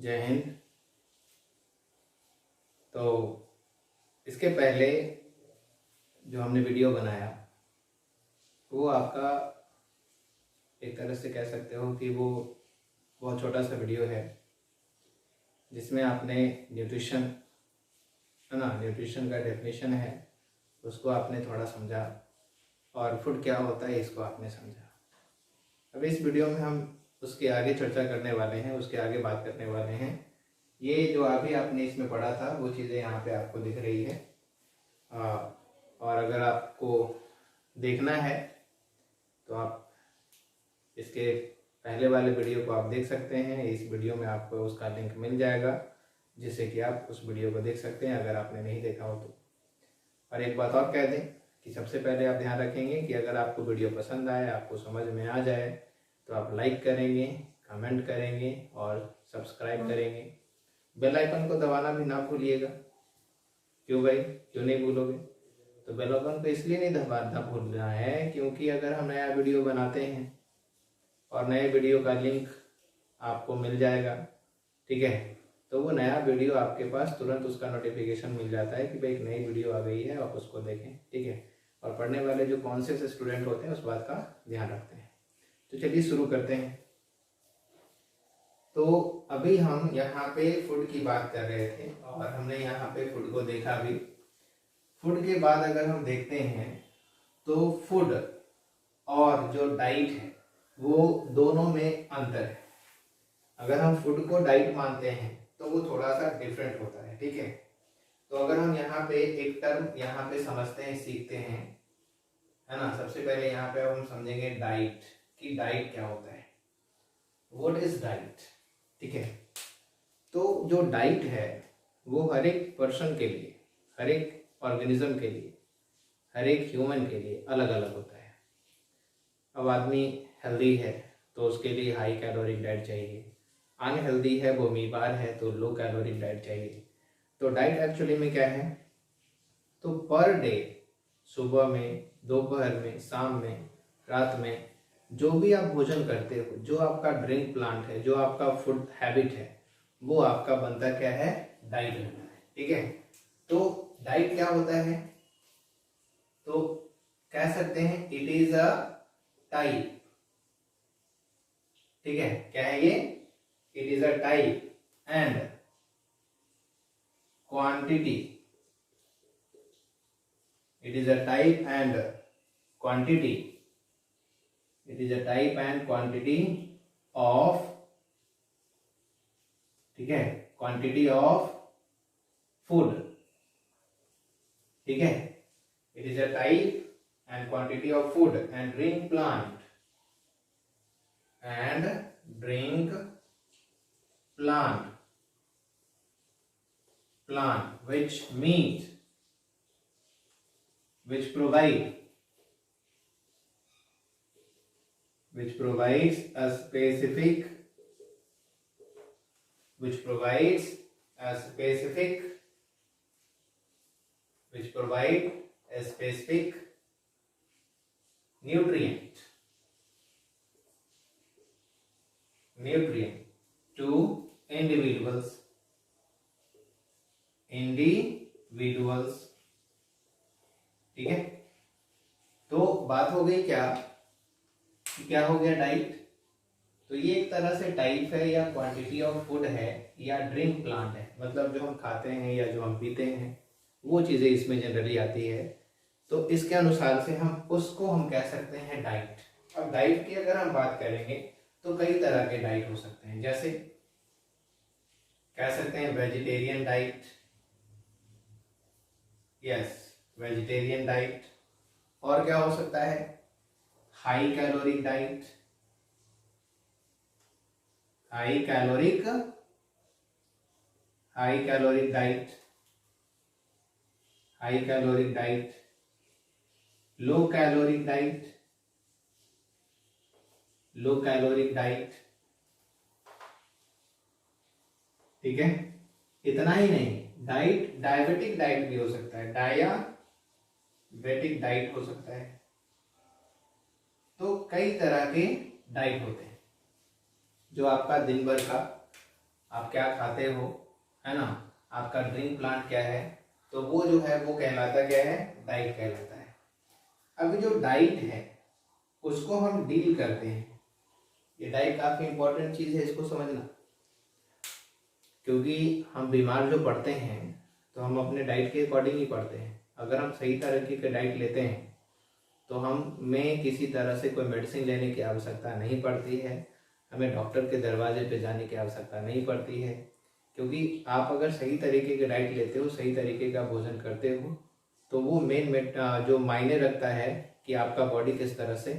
जय हिंद। तो इसके पहले जो हमने वीडियो बनाया वो आपका एक तरह से कह सकते हो कि वो बहुत छोटा सा वीडियो है, जिसमें आपने न्यूट्रिशन है ना, न्यूट्रिशन का डेफिनेशन है उसको आपने थोड़ा समझा और फूड क्या होता है इसको आपने समझा। अब इस वीडियो में हम उसके आगे चर्चा करने वाले हैं, उसके आगे बात करने वाले हैं। ये जो अभी आपने इसमें पढ़ा था वो चीज़ें यहाँ पे आपको दिख रही है, और अगर आपको देखना है तो आप इसके पहले वाले वीडियो को आप देख सकते हैं। इस वीडियो में आपको उसका लिंक मिल जाएगा जिससे कि आप उस वीडियो को देख सकते हैं अगर आपने नहीं देखा हो तो। और एक बात और कह दें कि सबसे पहले आप ध्यान रखेंगे कि अगर आपको वीडियो पसंद आए, आपको समझ में आ जाए तो आप लाइक करेंगे, कमेंट करेंगे और सब्सक्राइब करेंगे। बेल आइकन को दबाना भी ना भूलिएगा। क्यों भाई, क्यों नहीं भूलोगे? तो बेल आइकन को इसलिए नहीं दबाना भूलना है क्योंकि अगर हम नया वीडियो बनाते हैं और नए वीडियो का लिंक आपको मिल जाएगा, ठीक है, तो वो नया वीडियो आपके पास तुरंत उसका नोटिफिकेशन मिल जाता है कि भाई एक नई वीडियो आ गई है, आप उसको देखें, ठीक है। और पढ़ने वाले जो कॉन्शियस स्टूडेंट होते हैं उस बात का ध्यान रखते हैं। तो चलिए शुरू करते हैं। तो अभी हम यहाँ पे फूड की बात कर रहे थे और हमने यहाँ पे फूड को देखा भी। फूड के बाद अगर हम देखते हैं तो फूड और जो डाइट है वो दोनों में अंतर है। अगर हम फूड को डाइट मानते हैं तो वो थोड़ा सा डिफरेंट होता है, ठीक है। तो अगर हम यहाँ पे एक टर्म यहाँ पे समझते हैं, सीखते हैं, है ना। सबसे पहले यहाँ पे हम समझेंगे डाइट कि डाइट क्या होता है, व्हाट इज डाइट, ठीक है। तो जो डाइट है वो हर एक पर्सन के लिए, हर एक ऑर्गेनिज्म के लिए, हर एक ह्यूमन के लिए अलग अलग होता है। अब आदमी हेल्दी है तो उसके लिए हाई कैलोरी डाइट चाहिए, अनहेल्दी है, वो बीमार है तो लो कैलोरी डाइट चाहिए। तो डाइट एक्चुअली में क्या है, तो पर डे, सुबह में, दोपहर में, शाम में, रात में, जो भी आप भोजन करते हो, जो आपका ड्रिंक प्लांट है, जो आपका फूड हैबिट है, वो आपका बनता क्या है, डाइट बनता है, ठीक है। तो डाइट क्या होता है, तो कह सकते हैं इट इज अ टाइप, ठीक है। क्या है ये, it is a type and quantity, it is a type and quantity, it is a type and quantity of, ठीक है, quantity of food, ठीक है। it is a type and quantity of food and drink plant and drink plant which meat, which provides a specific, which provides a specific nutrient to individuals, ठीक है। तो बात हो गई क्या हो गया डाइट। तो ये एक तरह से टाइप है या क्वांटिटी ऑफ फूड है या ड्रिंक प्लांट है, मतलब जो हम खाते हैं या जो हम पीते हैं वो चीजें इसमें जनरली आती है। तो इसके अनुसार से हम कह सकते हैं डाइट। अब डाइट की अगर हम बात करेंगे तो कई तरह के डाइट हो सकते हैं, जैसे कह सकते हैं vegetarian diet, yes vegetarian diet. और क्या हो सकता है, high caloric diet, high caloric diet, high caloric diet, low caloric diet, low caloric diet, ठीक है। इतना ही नहीं, डाइट डायबिटिक डाइट भी हो सकता है, डायबिटिक डाइट हो सकता है। तो कई तरह के डाइट होते हैं जो आपका दिन भर का आप क्या खाते हो, है ना, आपका ड्रीम प्लान क्या है, तो वो जो है वो कहलाता क्या है, डाइट कहलाता है। अभी जो डाइट है उसको हम डील करते हैं। ये डाइट काफ़ी इंपॉर्टेंट चीज़ है, इसको समझना, क्योंकि हम बीमार जो पड़ते हैं तो हम अपने डाइट के अकॉर्डिंग ही पड़ते हैं। अगर हम सही तरीके का डाइट लेते हैं तो हमें किसी तरह से कोई मेडिसिन लेने की आवश्यकता नहीं पड़ती है, हमें डॉक्टर के दरवाजे पे जाने की आवश्यकता नहीं पड़ती है, क्योंकि आप अगर सही तरीके की डाइट लेते हो, सही तरीके का भोजन करते हो, तो वो जो मायने रखता है कि आपका बॉडी किस तरह से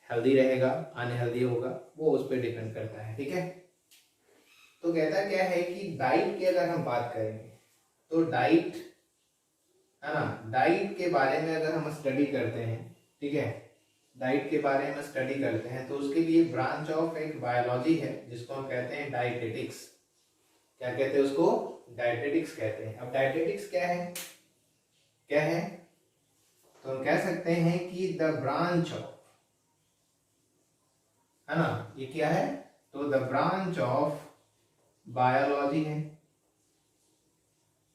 हेल्दी रहेगा, अनहेल्दी होगा, वो उस पर डिपेंड करता है। ठीक है, तो कहता क्या है कि डाइट की अगर हम बात करेंगे तो डाइट, है ना, डाइट के बारे में अगर हम स्टडी करते हैं, ठीक है, डाइट के बारे में स्टडी करते हैं तो उसके लिए ब्रांच ऑफ एक बायोलॉजी है जिसको हम कहते हैं डाइटेटिक्स। क्या कहते हैं उसको, डाइटेटिक्स कहते हैं। अब डाइटेटिक्स क्या है, क्या है, तो हम कह सकते हैं कि द ब्रांच ऑफ, है ना, ये क्या है, तो द ब्रांच ऑफ बायोलॉजी है,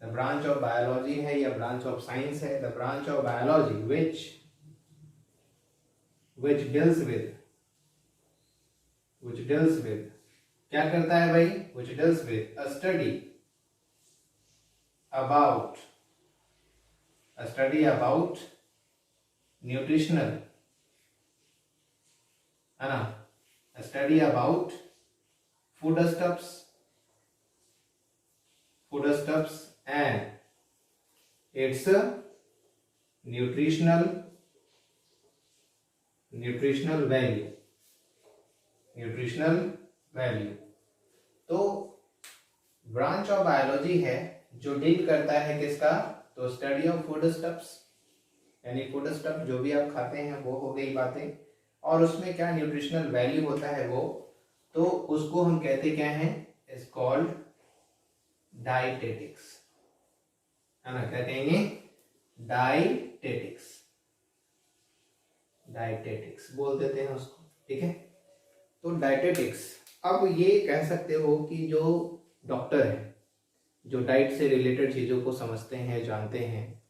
द ब्रांच ऑफ बायोलॉजी है या ब्रांच ऑफ साइंस है, the branch of biology which deals with क्या करता है भाई, which deals with a study about nutritional, है ना, a study about foodstuffs and its nutritional value। तो ब्रांच ऑफ बायोलॉजी है जो डील करता है किसका, तो स्टडी ऑफ फूड स्टफ्स, यानी फूड स्टफ जो भी आप खाते हैं वो हो गई बातें, और उसमें क्या न्यूट्रिशनल वैल्यू होता है वो, तो उसको हम कहते क्या हैं, इज कॉल्ड डाइटेटिक्स, है ना, क्या कहेंगे, डाइटेटिक्स बोल देते हैं उसको। ठीक है, तो डाइटेटिक्स, अब ये कह सकते हो कि जो डॉक्टर है जो डाइट से रिलेटेड चीज़ों को समझते हैं, जानते हैं,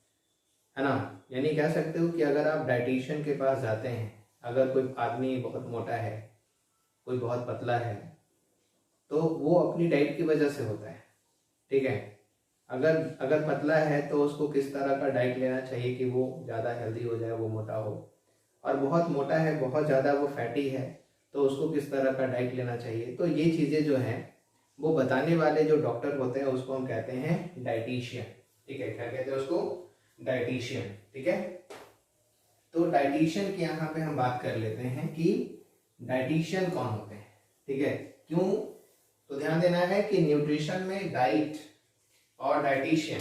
है ना, यानी कह सकते हो कि अगर आप डाइटिशियन के पास जाते हैं, अगर कोई आदमी बहुत मोटा है, कोई बहुत पतला है, तो वो अपनी डाइट की वजह से होता है। ठीक है, अगर अगर पतला है तो उसको किस तरह का डाइट लेना चाहिए कि वो ज़्यादा हेल्दी हो जाए, वो मोटा हो, और बहुत मोटा है, बहुत ज़्यादा वो फैटी है, तो उसको किस तरह का डाइट लेना चाहिए। तो ये चीज़ें जो हैं वो बताने वाले जो डॉक्टर होते हैं उसको हम कहते हैं डाइटिशियन। ठीक है, क्या कहते हैं उसको, डाइटिशियन। ठीक है, तो डाइटिशियन की यहाँ पे हम बात कर लेते हैं कि डाइटिशियन कौन होते हैं। ठीक है, क्यों, तो ध्यान देना है कि न्यूट्रिशन में डाइट और डाइटिशियन,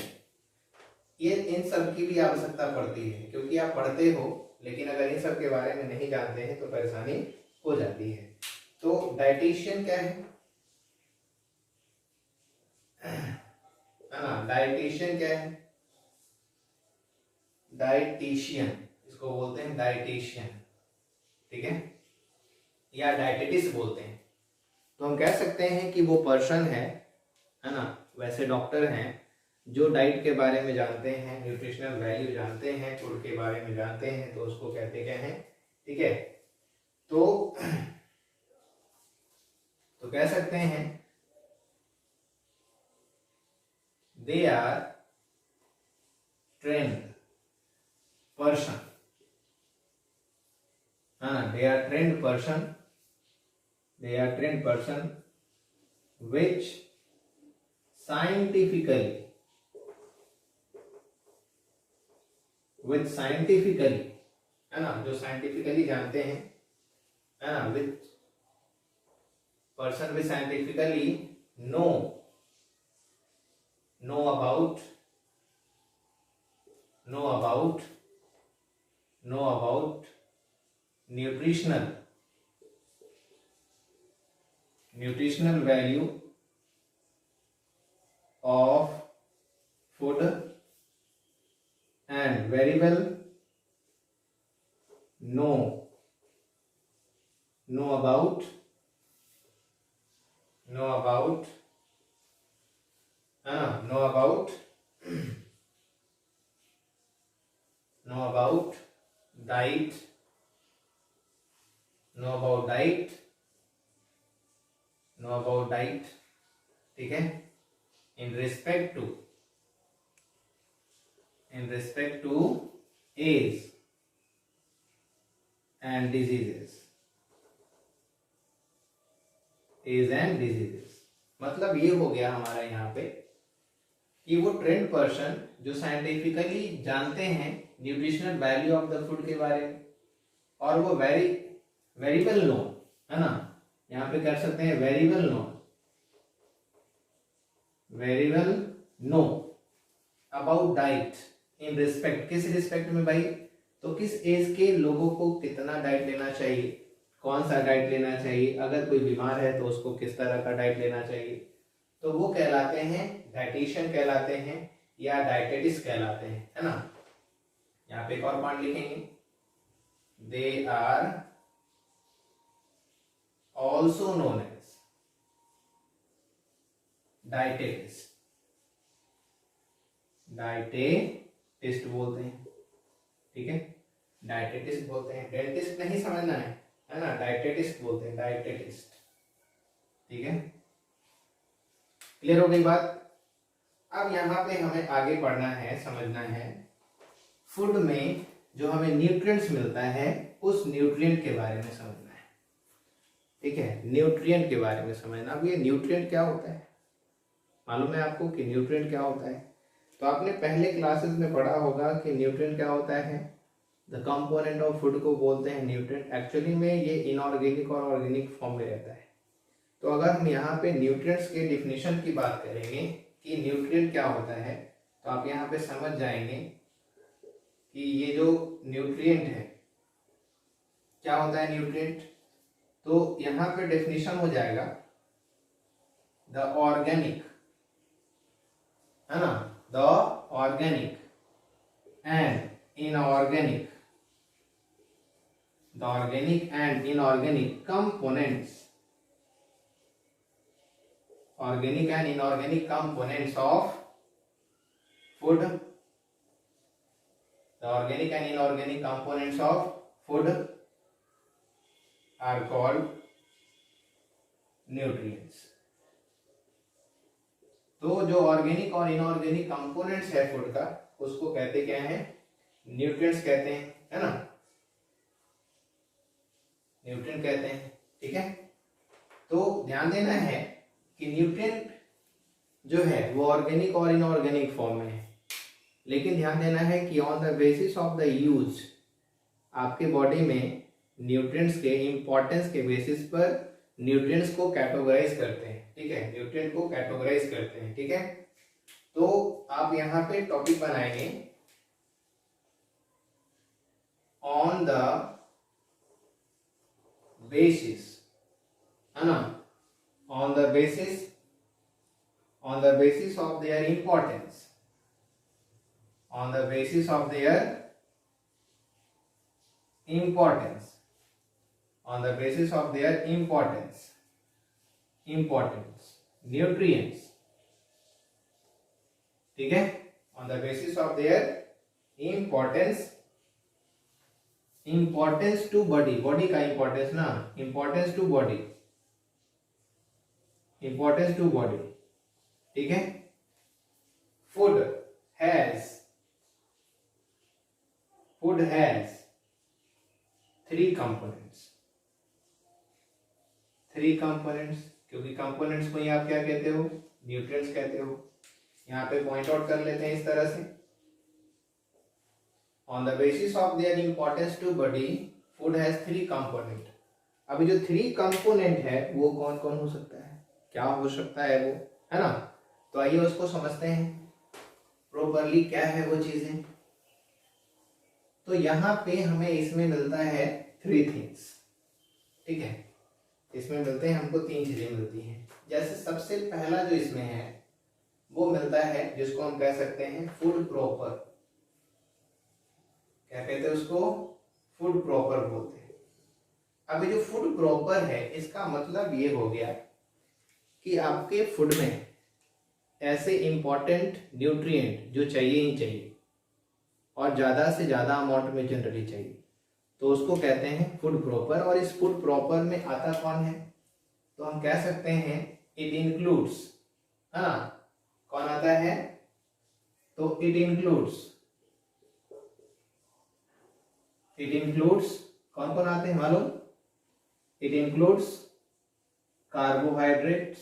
ये इन सब की भी आवश्यकता पड़ती है, क्योंकि आप पढ़ते हो लेकिन अगर इन सब के बारे में नहीं जानते हैं तो परेशानी हो जाती है। तो डाइटिशियन क्या है ना, डाइटिशियन क्या है, डाइटिशियन इसको बोलते हैं, डाइटिशियन। ठीक है, या डाइटेटिस्ट बोलते हैं। तो हम कह सकते हैं कि वो पर्सन है ना, वैसे डॉक्टर हैं जो डाइट के बारे में जानते हैं, न्यूट्रिशनल वैल्यू जानते हैं, फूड के बारे में जानते हैं, तो उसको कहते क्या हैं। ठीक है, तो कह सकते हैं they are trained person, they are trained person which scientifically, है ना, जो साइंटिफिकली जानते हैं, है ना, which person which scientifically know about nutritional value of food and very well know about know about diet, ठीक है, in respect to age and diseases, मतलब ये हो गया हमारा यहाँ पे कि वो ट्रेंड पर्सन जो साइंटिफिकली जानते हैं nutritional value of the food के बारे में, और वो वेरी वेल नोन, है ना, यहाँ पे कर सकते हैं very well know about diet in respect, किस रिस्पेक्ट में भाई, तो किस एज के लोगों को कितना डाइट लेना चाहिए, कौन सा डाइट लेना चाहिए, अगर कोई बीमार है तो उसको किस तरह का डाइट लेना चाहिए, तो वो कहलाते हैं डाइटिशियन कहलाते हैं या डाइटेटिस्ट कहलाते हैं, है ना। यहाँ पे एक और पॉइंट लिखेंगे, they are also known as dietist बोलते हैं, ठीक है, डाइटेटिस्ट बोलते हैं, डेंटिस्ट नहीं समझना है ना, डाइटेटिस्ट बोलते हैं, डाइटेटिस्ट, ठीक है, क्लियर हो गई बात। अब यहाँ पे हमें आगे पढ़ना है, समझना है फूड में जो हमें न्यूट्रिएंट्स मिलता है उस न्यूट्रिएंट के बारे में समझना है, ठीक है, न्यूट्रिएंट के बारे में समझना। अब ये न्यूट्रिएंट क्या होता है, मालूम है आपको कि न्यूट्रिएंट क्या होता है, तो आपने पहले क्लासेस में पढ़ा होगा कि न्यूट्रिएंट क्या होता है, द कंपोनेंट ऑफ फूड को बोलते हैं न्यूट्रिएंट। एक्चुअली में ये इनऑर्गेनिक और ऑर्गेनिक फॉर्म में रहता है। तो अगर हम यहाँ पे न्यूट्रिएंट्स के डिफिनीशन की बात करेंगे कि न्यूट्रिएंट क्या होता है, तो आप यहाँ पे समझ जाएंगे कि ये जो न्यूट्रिएंट है क्या होता है न्यूट्रिएंट, तो यहाँ पे डेफिनेशन हो जाएगा द ऑर्गेनिक, है ना, the organic and inorganic, the organic and inorganic components, organic and inorganic components of food, the organic and inorganic components of food are called nutrients। तो जो ऑर्गेनिक और इनऑर्गेनिक कंपोनेंट्स है food का उसको कहते क्या है, न्यूट्रिएंट्स कहते हैं, है ना, न्यूट्रिएंट कहते हैं, ठीक है। तो ध्यान देना है कि न्यूट्रिएंट जो है वो ऑर्गेनिक और इनऑर्गेनिक फॉर्म में है, लेकिन ध्यान देना है कि on the basis of the use आपके बॉडी में न्यूट्रिएंट्स के इंपॉर्टेंस के बेसिस पर न्यूट्रिएंट्स को कैटेगराइज करते हैं, ठीक है, न्यूट्रिएंट को कैटेगराइज करते हैं, ठीक है। तो आप यहाँ पे टॉपिक बनाएंगे ऑन द बेसिस, है ना, on the basis of their importance, on the basis of their importance, on the basis of their importance nutrients, ठीक है, on the basis of their importance to body का importance ना, importance to body, ठीक है। food has three components, क्योंकि components को ही आप क्या कहते हो, न्यूट्रिएंट्स कहते हो। यहाँ पे पॉइंट आउट कर लेते हैं इस तरह से, on the basis of their importance to body food has three component. अभी जो थ्री कंपोनेंट है वो कौन कौन हो सकता है, क्या हो सकता है वो, है ना। तो आइए उसको समझते हैं प्रॉपरली क्या है वो चीजें। तो यहाँ पे हमें इसमें मिलता है थ्री थिंग्स, ठीक है, इसमें मिलते हैं हमको तीन चीजें मिलती हैं। जैसे सबसे पहला जो इसमें है वो मिलता है जिसको हम कह सकते हैं फूड प्रॉपर, क्या कहते हैं उसको, फूड प्रॉपर बोलते हैं। अब ये जो फूड प्रॉपर है इसका मतलब ये हो गया कि आपके फूड में ऐसे इम्पॉर्टेंट न्यूट्रिएंट जो चाहिए ही चाहिए और ज़्यादा से ज़्यादा अमाउंट में जनरली चाहिए, तो उसको कहते हैं फूड प्रॉपर। और इस फूड प्रॉपर में आता कौन है, तो हम कह सकते हैं इट इंक्लूड्स, है ना, कौन आता है, तो इट इंक्लूड्स कौन कौन आते हैं मालूम, it includes carbohydrates,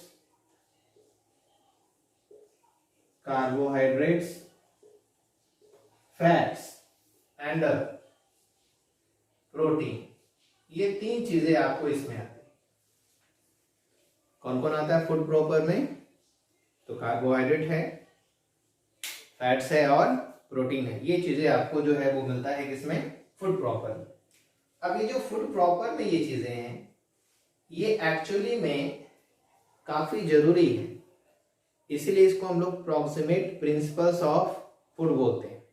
fats and protein. ये 3 चीजें आपको इसमें आती है। कौन कौन आता है फूड प्रॉपर में, तो कार्बोहाइड्रेट है, फैट्स है और प्रोटीन है। ये चीजें आपको जो है वो मिलता है किसमें, फूड प्रॉपर में। अब ये जो फूड प्रॉपर में ये चीजें हैं, ये एक्चुअली में काफी जरूरी है, इसीलिए इसको हम लोग प्रॉक्सिमेट प्रिंसिपल्स ऑफ फूड बोलते हैं,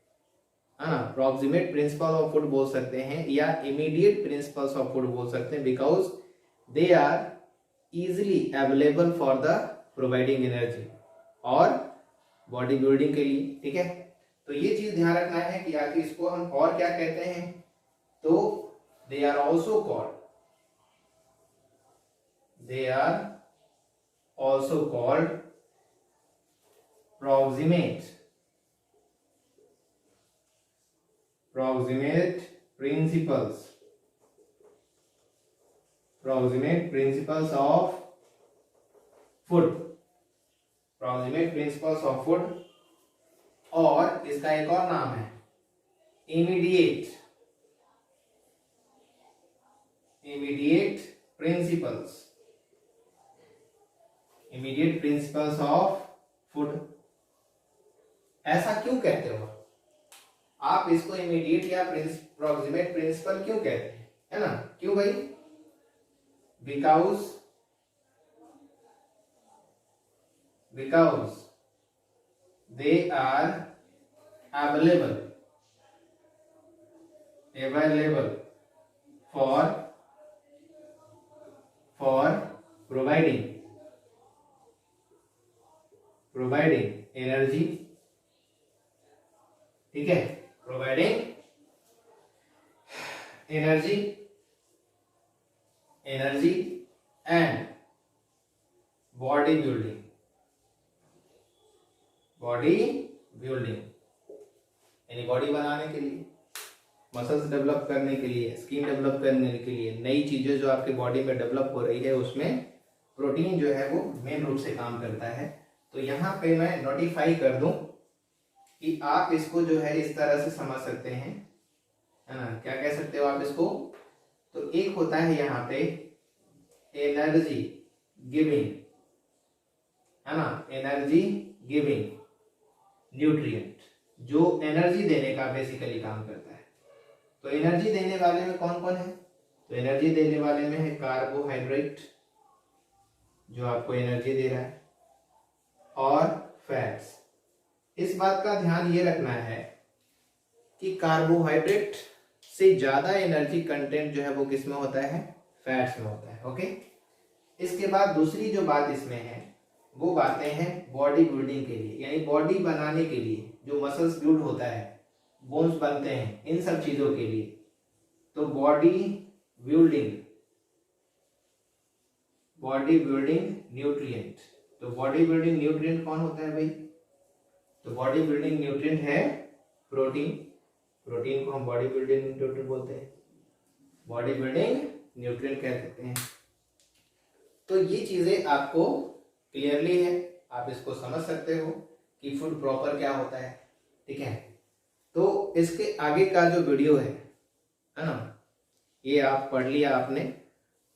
है ना। प्रॉक्सिमेट प्रिंसिपल ऑफ फूड बोल सकते हैं या इमीडिएट प्रिंसिपल्स ऑफ फूड बोल सकते हैं, because they are easily available for the providing energy और बॉडी बिल्डिंग के लिए, ठीक है। तो ये चीज ध्यान रखना है कि आखिर इसको हम और क्या कहते हैं, तो they are also called proximate principles of food, और इसका एक और नाम है immediate principles of food। ऐसा क्यों कहते हो आप, इसको इमीडिएट या प्रॉक्सिमेट प्रिंसिपल क्यों कहते हैं, है ना, क्यों भाई, because they are available for providing energy, ठीक है, providing energy and body building, यानी बॉडी बनाने के लिए, मसल्स डेवलप करने के लिए, स्किन डेवलप करने के लिए, नई चीजें जो आपके बॉडी में डेवलप हो रही है, उसमें प्रोटीन जो है वो मेन रूप से काम करता है। तो यहाँ पे मैं नोटिफाई कर दूं कि आप इसको जो है इस तरह से समझ सकते हैं, है ना, क्या कह सकते हो आप इसको, तो एक होता है यहाँ पे एनर्जी गिविंग, है ना, एनर्जी गिविंग न्यूट्रिएंट, जो एनर्जी देने का बेसिकली काम करता है। तो एनर्जी देने वाले में कौन कौन है, तो एनर्जी देने वाले में है कार्बोहाइड्रेट जो आपको एनर्जी दे रहा है, और फैट्स। इस बात का ध्यान ये रखना है कि कार्बोहाइड्रेट से ज्यादा एनर्जी कंटेंट जो है वो किस में होता है, फैट्स में होता है, ओके। इसके बाद दूसरी जो बात इसमें है वो बातें हैं बॉडी बिल्डिंग के लिए, यानी बॉडी बनाने के लिए, जो मसल्स बिल्ड होता है, बोन्स बनते हैं, इन सब चीजों के लिए। तो बॉडी बिल्डिंग न्यूट्रिएंट, तो बॉडी बिल्डिंग न्यूट्रिएंट कौन होता है भाई, तो बॉडी बिल्डिंग न्यूट्रिएंट है प्रोटीन को हम बॉडी बिल्डिंग न्यूट्रिएंट बोलते हैं, बॉडी बिल्डिंग न्यूट्रिएंट कह सकते हैं। तो ये चीजें आपको क्लियरली है, आप इसको समझ सकते हो कि फूड प्रॉपर क्या होता है, ठीक है। तो इसके आगे का जो वीडियो है ना, ये आप पढ़ लिया आपने।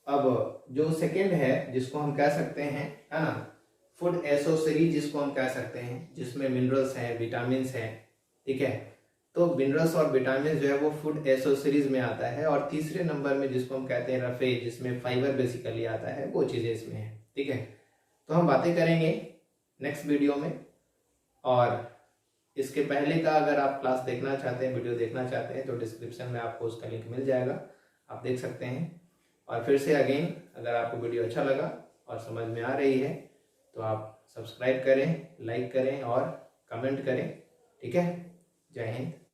अब जो सेकंड है जिसको हम कह सकते हैं, है ना, फूड एसोसरीज जिसको हम कह सकते हैं, जिसमें मिनरल्स हैं, विटामिन हैं, ठीक है। तो मिनरल्स और विटामिन जो है वो फूड एसोसरीज में आता है। और तीसरे नंबर में जिसको हम कहते हैं रफेज, जिसमें फाइबर बेसिकली आता है, वो चीजें इसमें है, ठीक है। तो हम बातें करेंगे नेक्स्ट वीडियो में। और इसके पहले का अगर आप क्लास देखना चाहते हैं, वीडियो देखना चाहते हैं, तो डिस्क्रिप्शन में आपको उसका लिंक मिल जाएगा, आप देख सकते हैं। और फिर से अगेन, अगर आपको वीडियो अच्छा लगा और समझ में आ रही है तो आप सब्सक्राइब करें, लाइक करें और कमेंट करें। ठीक है, जय हिंद।